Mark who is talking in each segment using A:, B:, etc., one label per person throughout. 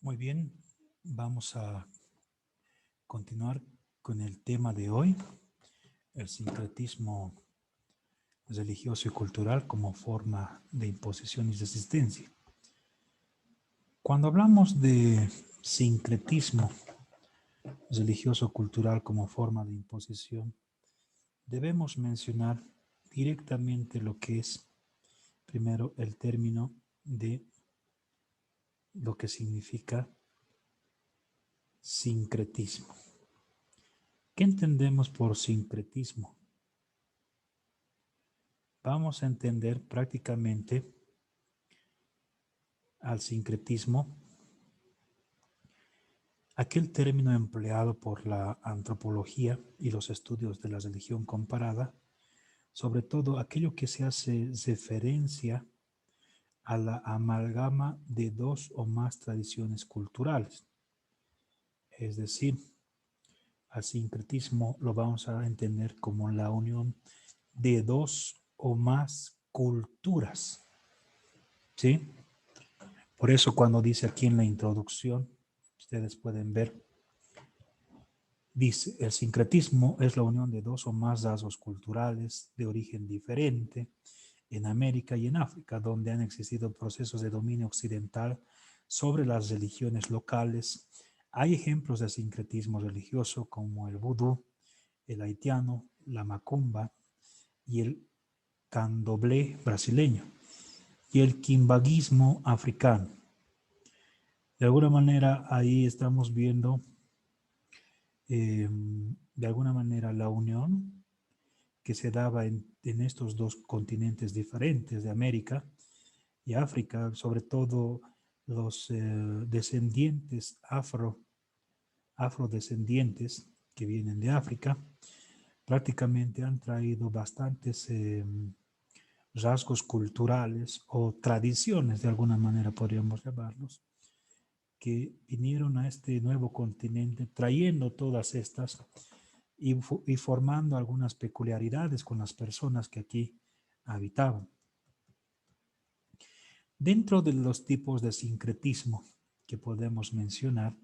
A: Muy bien, vamos a continuar con el tema de hoy, el sincretismo religioso y cultural como forma de imposición y resistencia. Cuando hablamos de sincretismo religioso-cultural como forma de imposición, debemos mencionar directamente lo que es, primero, el término de lo que significa sincretismo. ¿Qué entendemos por sincretismo? Vamos a entender prácticamente al sincretismo aquel término empleado por la antropología y los estudios de la religión comparada, sobre todo aquello que se hace referencia a la amalgama de dos o más tradiciones culturales. Es decir, al sincretismo lo vamos a entender como la unión de dos o más culturas, ¿sí? Por eso cuando dice aquí en la introducción, ustedes pueden ver, dice, el sincretismo es la unión de dos o más rasgos culturales de origen diferente en América y en África, donde han existido procesos de dominio occidental sobre las religiones locales. Hay ejemplos de sincretismo religioso como el vudú, el haitiano, la macumba y el candomblé brasileño y el quimbaguismo africano. De alguna manera ahí estamos viendo de alguna manera la unión que se daba en estos dos continentes diferentes de América y África, sobre todo los descendientes afrodescendientes que vienen de África, prácticamente han traído bastantes rasgos culturales o tradiciones, de alguna manera podríamos llamarlos, que vinieron a este nuevo continente trayendo todas estas y formando algunas peculiaridades con las personas que aquí habitaban. Dentro de los tipos de sincretismo que podemos mencionar,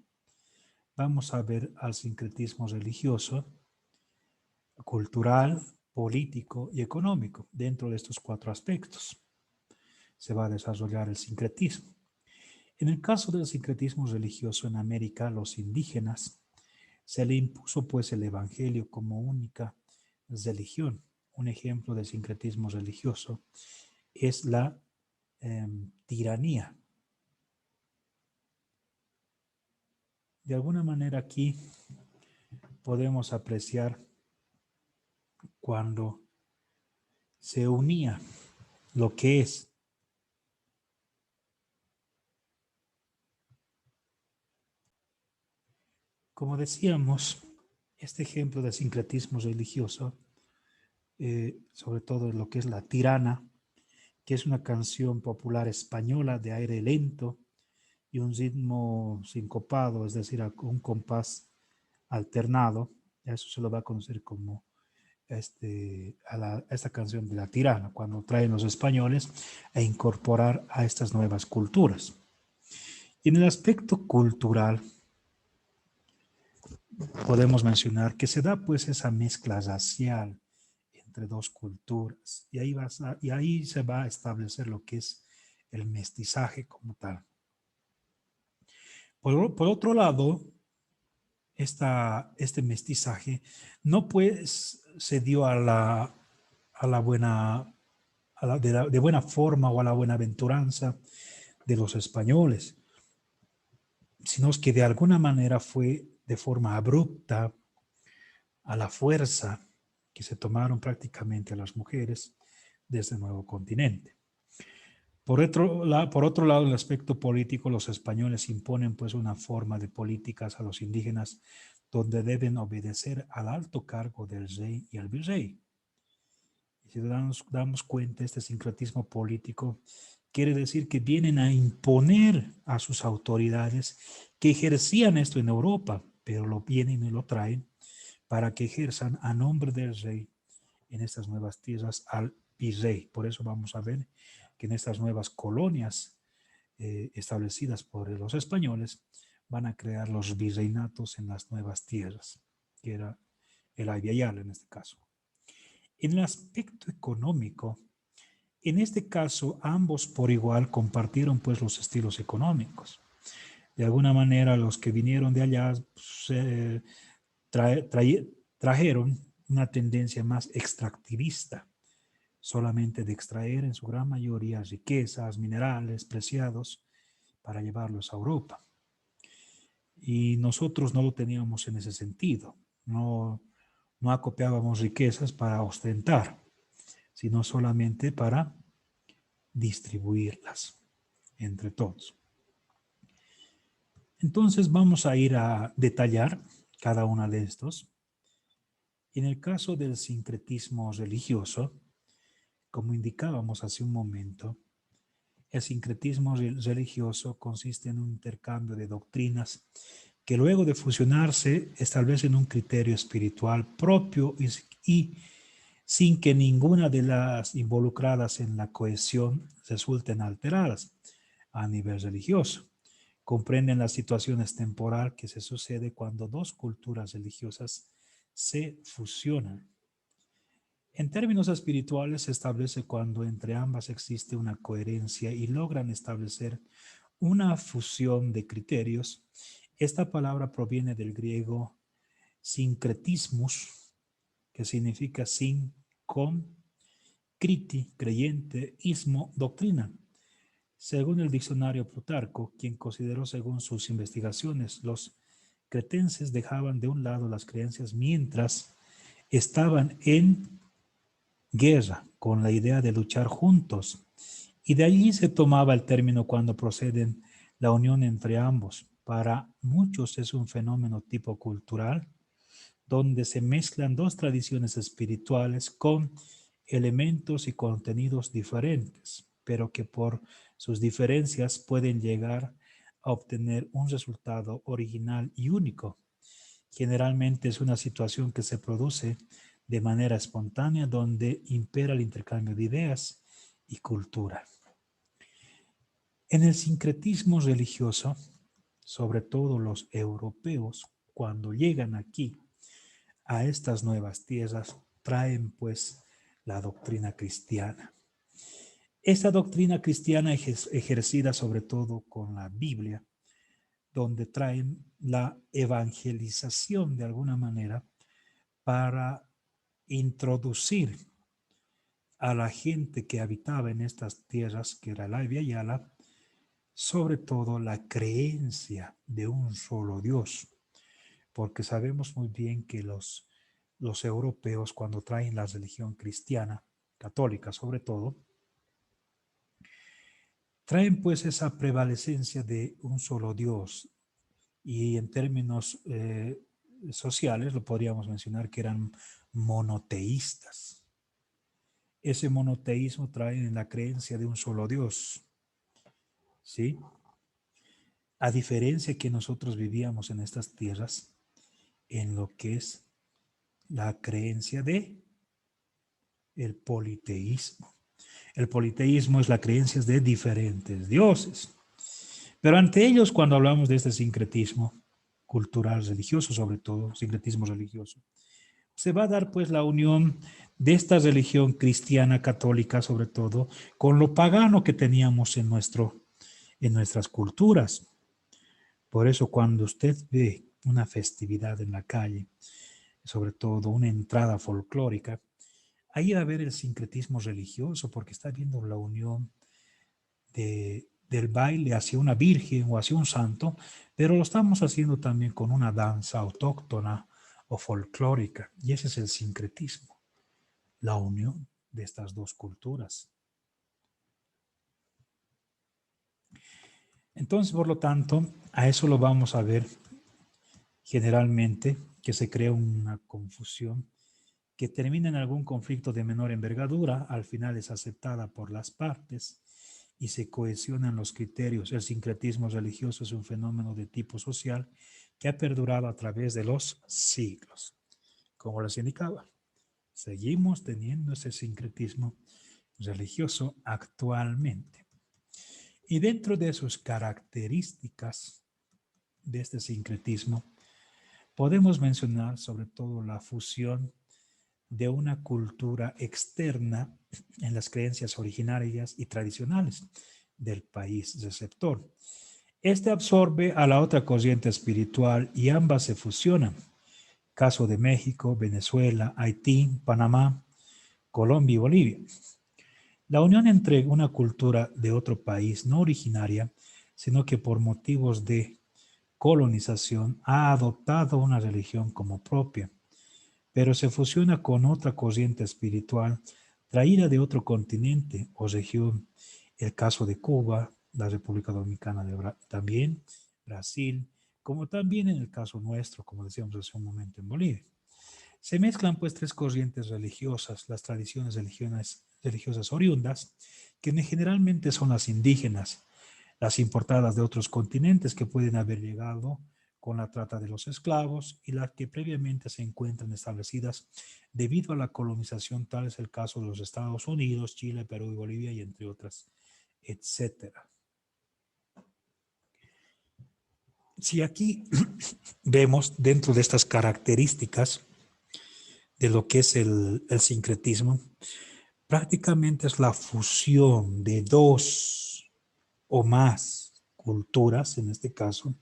A: vamos a ver al sincretismo religioso, cultural, político y económico. Dentro de estos cuatro aspectos se va a desarrollar el sincretismo. En el caso del sincretismo religioso en América, los indígenas se le impuso pues el evangelio como única religión. Un ejemplo de sincretismo religioso es la tiranía. De alguna manera aquí podemos apreciar cuando se unía lo que es como decíamos, este ejemplo de sincretismo religioso, sobre todo lo que es La Tirana, que es una canción popular española de aire lento y un ritmo sincopado, es decir, un compás alternado. Eso se lo va a conocer como esta canción de La Tirana, cuando traen los españoles a incorporar a estas nuevas culturas. Y en el aspecto cultural, podemos mencionar que se da pues esa mezcla racial entre dos culturas y ahí se va a establecer lo que es el mestizaje como tal. Por otro lado, este mestizaje no pues se dio a la buena, de buena forma o a la buena aventuranza de los españoles, sino que de alguna manera fue de forma abrupta, a la fuerza que se tomaron prácticamente a las mujeres de este nuevo continente. Por otro lado, en el aspecto político, los españoles imponen pues una forma de políticas a los indígenas donde deben obedecer al alto cargo del rey y al virrey. Y si damos cuenta, este sincretismo político quiere decir que vienen a imponer a sus autoridades que ejercían esto en Europa, pero lo vienen y lo traen para que ejerzan a nombre del rey en estas nuevas tierras al virrey. Por eso vamos a ver que en estas nuevas colonias establecidas por los españoles, van a crear los virreinatos en las nuevas tierras, que era el Ayayala en este caso. En el aspecto económico, en este caso, ambos por igual compartieron pues los estilos económicos. De alguna manera, los que vinieron de allá pues, trajeron una tendencia más extractivista, solamente de extraer en su gran mayoría riquezas, minerales, preciados, para llevarlos a Europa. Y nosotros no lo teníamos en ese sentido. No acopiábamos riquezas para ostentar, sino solamente para distribuirlas entre todos. Entonces vamos a ir a detallar cada uno de estos. En el caso del sincretismo religioso, como indicábamos hace un momento, el sincretismo religioso consiste en un intercambio de doctrinas que luego de fusionarse establecen un criterio espiritual propio y sin que ninguna de las involucradas en la cohesión resulten alteradas a nivel religioso. Comprenden las situaciones temporales que se sucede cuando dos culturas religiosas se fusionan. En términos espirituales se establece cuando entre ambas existe una coherencia y logran establecer una fusión de criterios. Esta palabra proviene del griego sincretismus, que significa sin, con, criti, creyente, ismo, doctrina. Según el diccionario Plutarco, quien consideró según sus investigaciones, los cretenses dejaban de un lado las creencias mientras estaban en guerra con la idea de luchar juntos. Y de allí se tomaba el término cuando proceden la unión entre ambos. Para muchos es un fenómeno tipo cultural, donde se mezclan dos tradiciones espirituales con elementos y contenidos diferentes, pero que por sus diferencias pueden llegar a obtener un resultado original y único. Generalmente es una situación que se produce de manera espontánea donde impera el intercambio de ideas y cultura. En el sincretismo religioso, sobre todo los europeos, cuando llegan aquí a estas nuevas tierras, traen pues la doctrina cristiana. Esta doctrina cristiana ejercida sobre todo con la Biblia, donde traen la evangelización de alguna manera para introducir a la gente que habitaba en estas tierras, que era la Yala, sobre todo la creencia de un solo Dios, porque sabemos muy bien que los europeos cuando traen la religión cristiana, católica sobre todo, traen pues esa prevalecencia de un solo Dios y en términos sociales lo podríamos mencionar que eran monoteístas. Ese monoteísmo trae en la creencia de un solo Dios, ¿sí? A diferencia que nosotros vivíamos en estas tierras, en lo que es la creencia de el politeísmo. El politeísmo es la creencia de diferentes dioses. Pero ante ellos, cuando hablamos de este sincretismo cultural, religioso sobre todo, sincretismo religioso, se va a dar pues la unión de esta religión cristiana católica sobre todo con lo pagano que teníamos en nuestras culturas. Por eso cuando usted ve una festividad en la calle, sobre todo una entrada folclórica, ahí va a haber el sincretismo religioso porque está viendo la unión del baile hacia una virgen o hacia un santo, pero lo estamos haciendo también con una danza autóctona o folclórica, y ese es el sincretismo, la unión de estas dos culturas. Entonces, por lo tanto, a eso lo vamos a ver generalmente, que se crea una confusión que termina en algún conflicto de menor envergadura, al final es aceptada por las partes y se cohesionan los criterios. El sincretismo religioso es un fenómeno de tipo social que ha perdurado a través de los siglos. Como les indicaba, seguimos teniendo ese sincretismo religioso actualmente. Y dentro de sus características de este sincretismo, podemos mencionar sobre todo la fusión de una cultura externa en las creencias originarias y tradicionales del país receptor. Este absorbe a la otra corriente espiritual y ambas se fusionan. Caso de México, Venezuela, Haití, Panamá, Colombia y Bolivia. La unión entre una cultura de otro país no originaria, sino que por motivos de colonización ha adoptado una religión como propia, pero se fusiona con otra corriente espiritual traída de otro continente o región. El caso de Cuba, la República Dominicana también, Brasil, como también en el caso nuestro, como decíamos hace un momento en Bolivia. Se mezclan pues tres corrientes religiosas, las tradiciones religiosas oriundas, que generalmente son las indígenas, las importadas de otros continentes que pueden haber llegado con la trata de los esclavos y las que previamente se encuentran establecidas debido a la colonización, tal es el caso de los Estados Unidos, Chile, Perú y Bolivia y entre otras, etcétera. Si aquí vemos dentro de estas características de lo que es el sincretismo, prácticamente es la fusión de dos o más culturas, en este caso,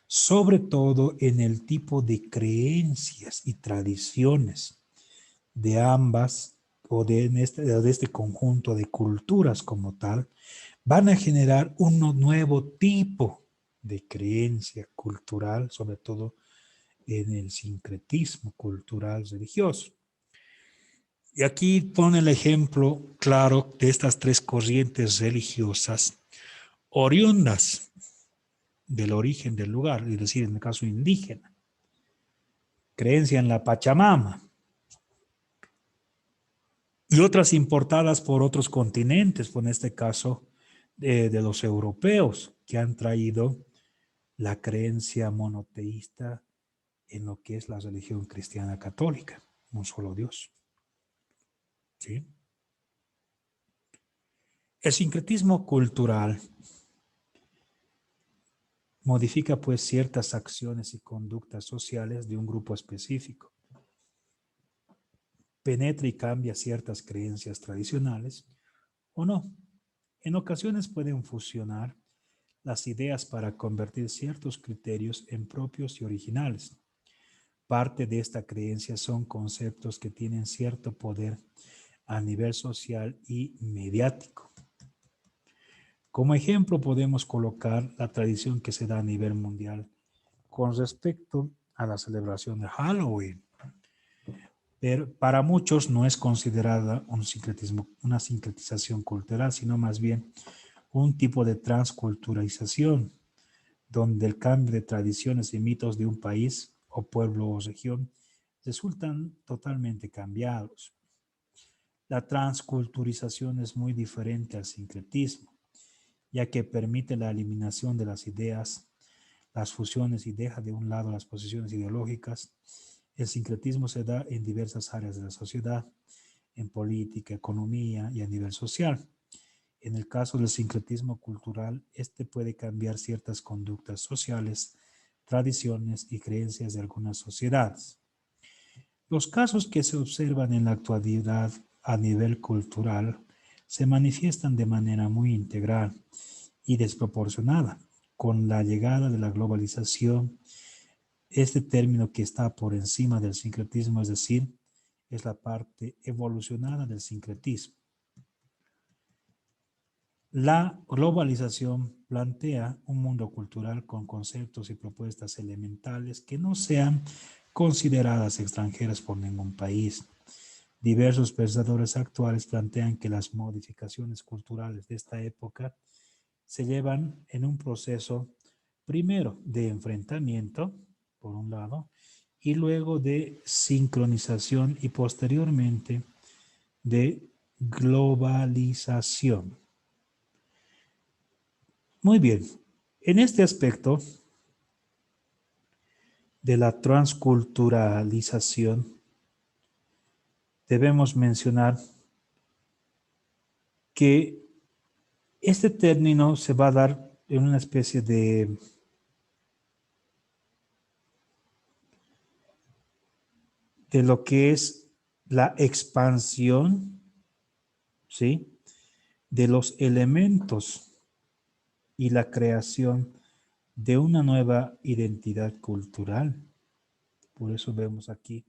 A: sobre todo en el tipo de creencias y tradiciones de ambas o de este conjunto de culturas como tal, van a generar un nuevo tipo de creencia cultural, sobre todo en el sincretismo cultural religioso. Y aquí pone el ejemplo claro de estas tres corrientes religiosas oriundas del origen del lugar, es decir, en el caso indígena. Creencia en la Pachamama y otras importadas por otros continentes, por en este caso de los europeos, que han traído la creencia monoteísta en lo que es la religión cristiana católica, un solo Dios. ¿Sí? El sincretismo cultural modifica pues ciertas acciones y conductas sociales de un grupo específico. Penetra y cambia ciertas creencias tradicionales o no. En ocasiones pueden fusionar las ideas para convertir ciertos criterios en propios y originales. Parte de esta creencia son conceptos que tienen cierto poder a nivel social y mediático. Como ejemplo podemos colocar la tradición que se da a nivel mundial con respecto a la celebración de Halloween. Pero para muchos no es considerada un sincretismo, una sincretización cultural, sino más bien un tipo de transculturalización, donde el cambio de tradiciones y mitos de un país o pueblo o región resultan totalmente cambiados. La transculturización es muy diferente al sincretismo, ya que permite la eliminación de las ideas, las fusiones y deja de un lado las posiciones ideológicas. El sincretismo se da en diversas áreas de la sociedad, en política, economía y a nivel social. En el caso del sincretismo cultural, este puede cambiar ciertas conductas sociales, tradiciones y creencias de algunas sociedades. Los casos que se observan en la actualidad a nivel cultural se manifiestan de manera muy integral y desproporcionada. Con la llegada de la globalización, este término que está por encima del sincretismo, es decir, es la parte evolucionada del sincretismo. La globalización plantea un mundo cultural con conceptos y propuestas elementales que no sean consideradas extranjeras por ningún país. Diversos pensadores actuales plantean que las modificaciones culturales de esta época se llevan en un proceso primero de enfrentamiento, por un lado, y luego de sincronización y posteriormente de globalización. Muy bien, en este aspecto de la transculturalización debemos mencionar que Este término se va a dar en una especie de lo que es la expansión, ¿sí?, de los elementos y la creación de una nueva identidad cultural. Por eso vemos aquí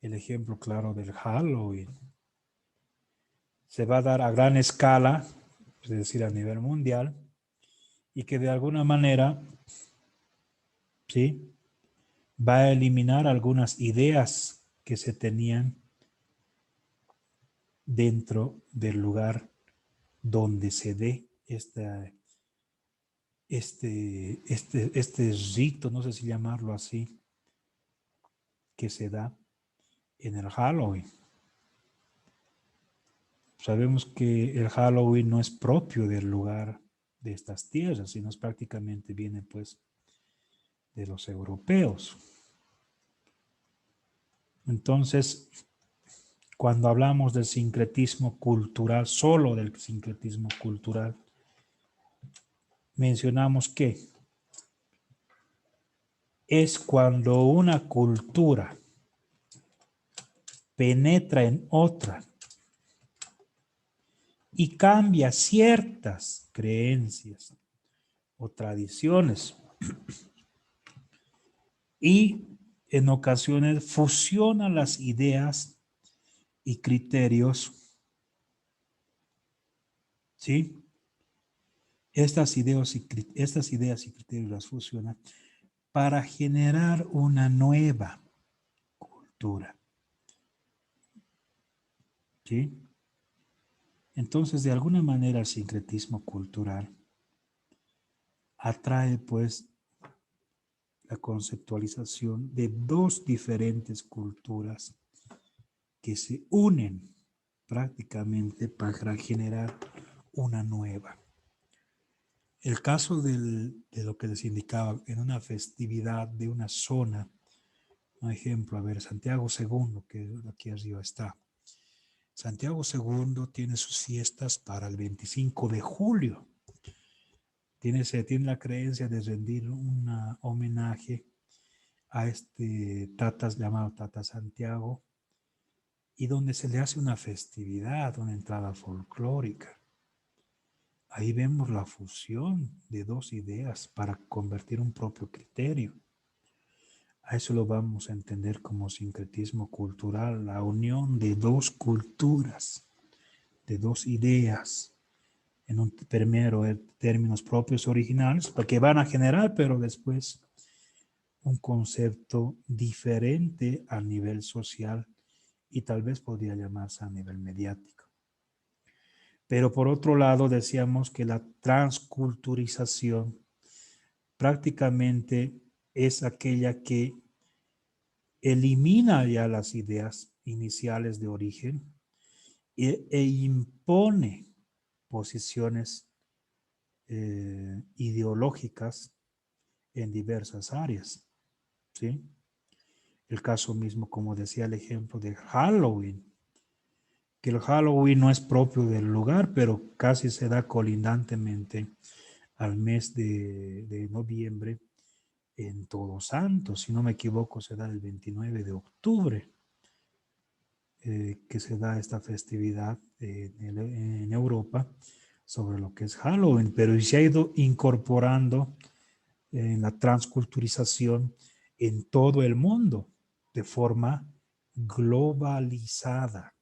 A: el ejemplo claro del Halloween. Se va a dar a gran escala, es decir, a nivel mundial, y que de alguna manera, ¿sí?, va a eliminar algunas ideas que se tenían dentro del lugar donde se dé este rito, no sé si llamarlo así, que se da en el Halloween. Sabemos que el Halloween no es propio del lugar de estas tierras, sino prácticamente viene pues de los europeos. Entonces, cuando hablamos del sincretismo cultural, solo del sincretismo cultural, mencionamos que es cuando una cultura penetra en otra y cambia ciertas creencias o tradiciones y en ocasiones fusiona las ideas y criterios, ¿sí? Estas ideas y criterios las fusiona para generar una nueva cultura, ¿sí? Entonces, de alguna manera, el sincretismo cultural atrae, pues, la conceptualización de dos diferentes culturas que se unen prácticamente para generar una nueva. El caso de lo que les indicaba en una festividad de una zona, un ejemplo, a ver, Santiago II, que aquí arriba está. Santiago II tiene sus fiestas para el 25 de julio. Tiene la creencia de rendir un homenaje a este Tata llamado Tata Santiago, y donde se le hace una festividad, una entrada folclórica. Ahí vemos la fusión de dos ideas para convertir un propio criterio. A eso lo vamos a entender como sincretismo cultural, la unión de dos culturas, de dos ideas, en un primero términos propios originales, porque van a generar, pero después un concepto diferente a nivel social y tal vez podría llamarse a nivel mediático. Pero por otro lado, decíamos que la transculturización prácticamente es aquella que elimina ya las ideas iniciales de origen e impone posiciones ideológicas en diversas áreas, ¿sí? El caso mismo, como decía el ejemplo de Halloween, que el Halloween no es propio del lugar, pero casi se da colindantemente al mes de noviembre en Todos Santos. Si no me equivoco, se da el 29 de octubre, que se da esta festividad en Europa sobre lo que es Halloween, pero se ha ido incorporando en la transculturización en todo el mundo de forma globalizada.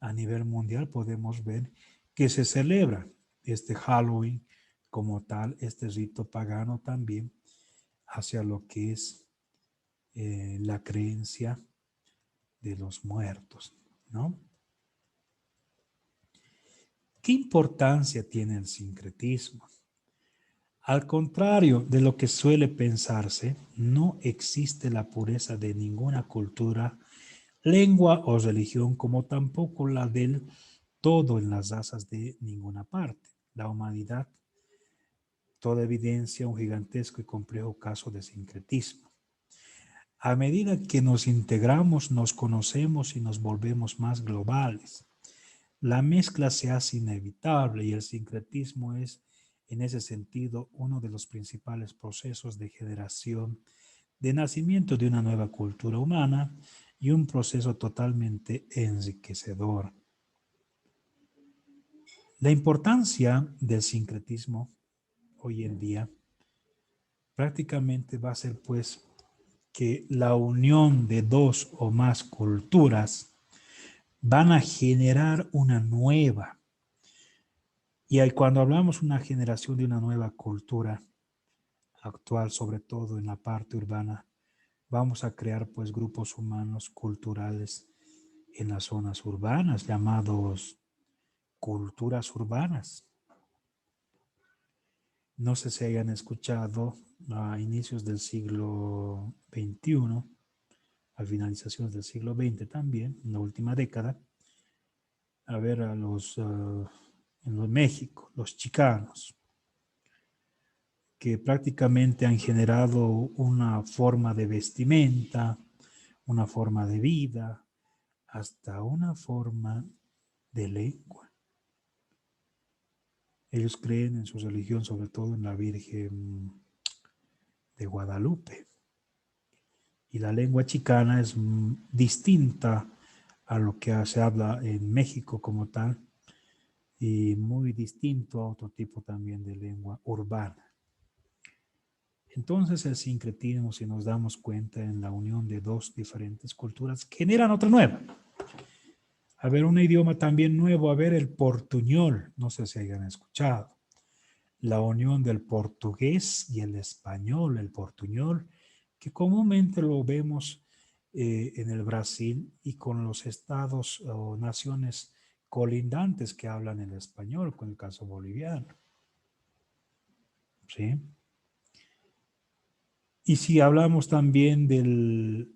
A: A nivel mundial podemos ver que se celebra este Halloween como tal, este rito pagano también, hacia lo que es la creencia de los muertos, ¿no? ¿Qué importancia tiene el sincretismo? Al contrario de lo que suele pensarse, no existe la pureza de ninguna cultura, lengua o religión, como tampoco la del todo en las razas de ninguna parte. La humanidad, toda evidencia, un gigantesco y complejo caso de sincretismo. A medida que nos integramos, nos conocemos y nos volvemos más globales. la mezcla se hace inevitable y el sincretismo es, en ese sentido, uno de los principales procesos de generación, de nacimiento de una nueva cultura humana y un proceso totalmente enriquecedor. La importancia del sincretismo hoy en día prácticamente va a ser pues que la unión de dos o más culturas van a generar una nueva. Y cuando hablamos de una generación de una nueva cultura actual, sobre todo en la parte urbana, vamos a crear pues grupos humanos culturales en las zonas urbanas, llamados culturas urbanas. No sé si hayan escuchado a inicios del siglo XXI, a finalizaciones del siglo XX también, en la última década, a ver a en México, los chicanos, que prácticamente han generado una forma de vestimenta, una forma de vida, hasta una forma de lengua. Ellos creen en su religión, sobre todo en la Virgen de Guadalupe. Y la lengua chicana es distinta a lo que se habla en México como tal y muy distinto a otro tipo también de lengua urbana. Entonces el sincretismo, si nos damos cuenta en la unión de dos diferentes culturas, generan otra nueva. A ver, un idioma también nuevo, a ver, el portuñol, no sé si hayan escuchado. La unión del portugués y el español, el portuñol, que comúnmente lo vemos en el Brasil y con los estados o naciones colindantes que hablan el español, con el caso boliviano. ¿Sí? Y si hablamos también del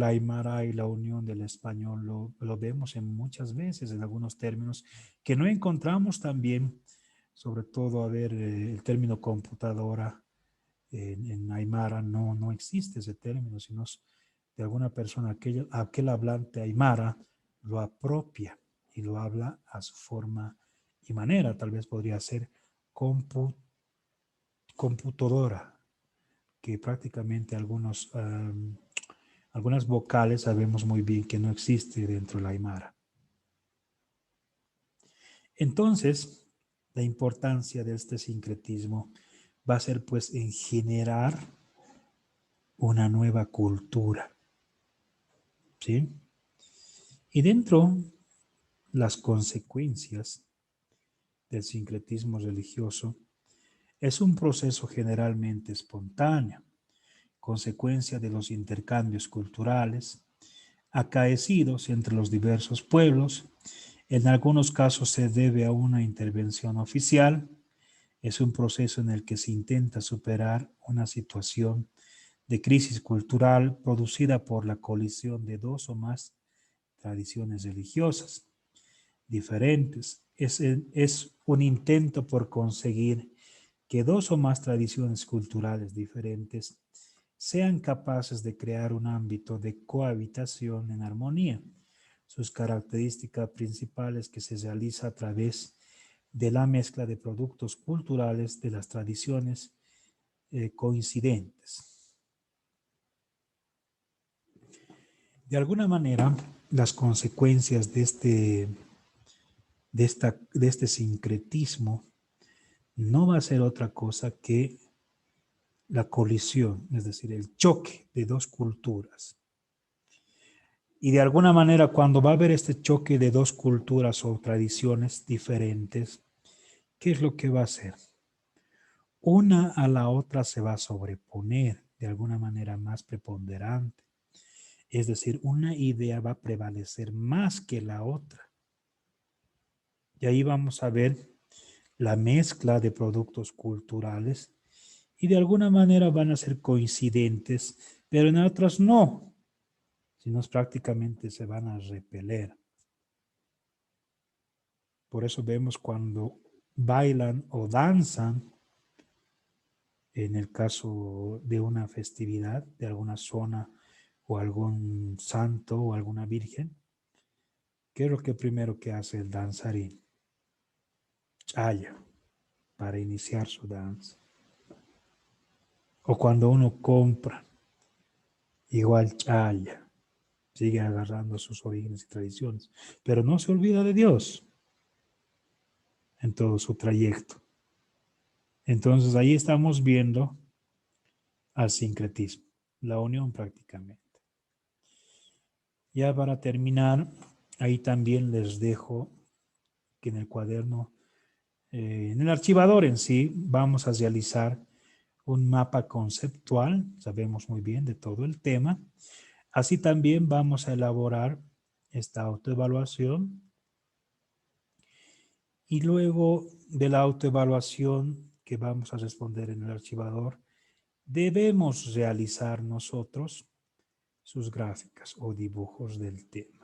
A: aymara y la unión del español, lo vemos en muchas veces, en algunos términos que no encontramos también, sobre todo, a ver, el término computadora en aymara no existe ese término, sino de alguna persona, aquel hablante aymara lo apropia y lo habla a su forma y manera. Tal vez podría ser computadora, que prácticamente algunas vocales sabemos muy bien que no existe dentro de la aymara. Entonces, la importancia de este sincretismo va a ser pues en generar una nueva cultura, ¿sí? Y dentro las consecuencias del sincretismo religioso es un proceso generalmente espontáneo, consecuencia de los intercambios culturales acaecidos entre los diversos pueblos. En algunos casos se debe a una intervención oficial. Es un proceso en el que se intenta superar una situación de crisis cultural producida por la colisión de dos o más tradiciones religiosas diferentes. Es un intento por conseguir que dos o más tradiciones culturales diferentes sean capaces de crear un ámbito de cohabitación en armonía. Sus características principales que se realiza a través de la mezcla de productos culturales de las tradiciones coincidentes. De alguna manera, las consecuencias de este sincretismo no va a ser otra cosa que la colisión, es decir, el choque de dos culturas. Y de alguna manera, cuando va a haber este choque de dos culturas o tradiciones diferentes, ¿qué es lo que va a hacer? Una a la otra se va a sobreponer de alguna manera más preponderante. Es decir, una idea va a prevalecer más que la otra. Y ahí vamos a ver la mezcla de productos culturales y de alguna manera van a ser coincidentes, pero en otras no, sino prácticamente se van a repeler. Por eso vemos cuando bailan o danzan, en el caso de una festividad de alguna zona o algún santo o alguna virgen, ¿Qué es lo que primero que hace el danzarín? Chaya, para iniciar su danza. O cuando uno compra, igual chaya, sigue agarrando sus orígenes y tradiciones, pero no se olvida de Dios en todo su trayecto. Entonces ahí estamos viendo al sincretismo, la unión prácticamente. Ya para terminar, ahí también les dejo que en el cuaderno, en el archivador en sí, vamos a realizar un mapa conceptual, sabemos muy bien de todo el tema. Así también vamos a elaborar esta autoevaluación y luego de la autoevaluación que vamos a responder en el archivador, debemos realizar nosotros sus gráficas o dibujos del tema.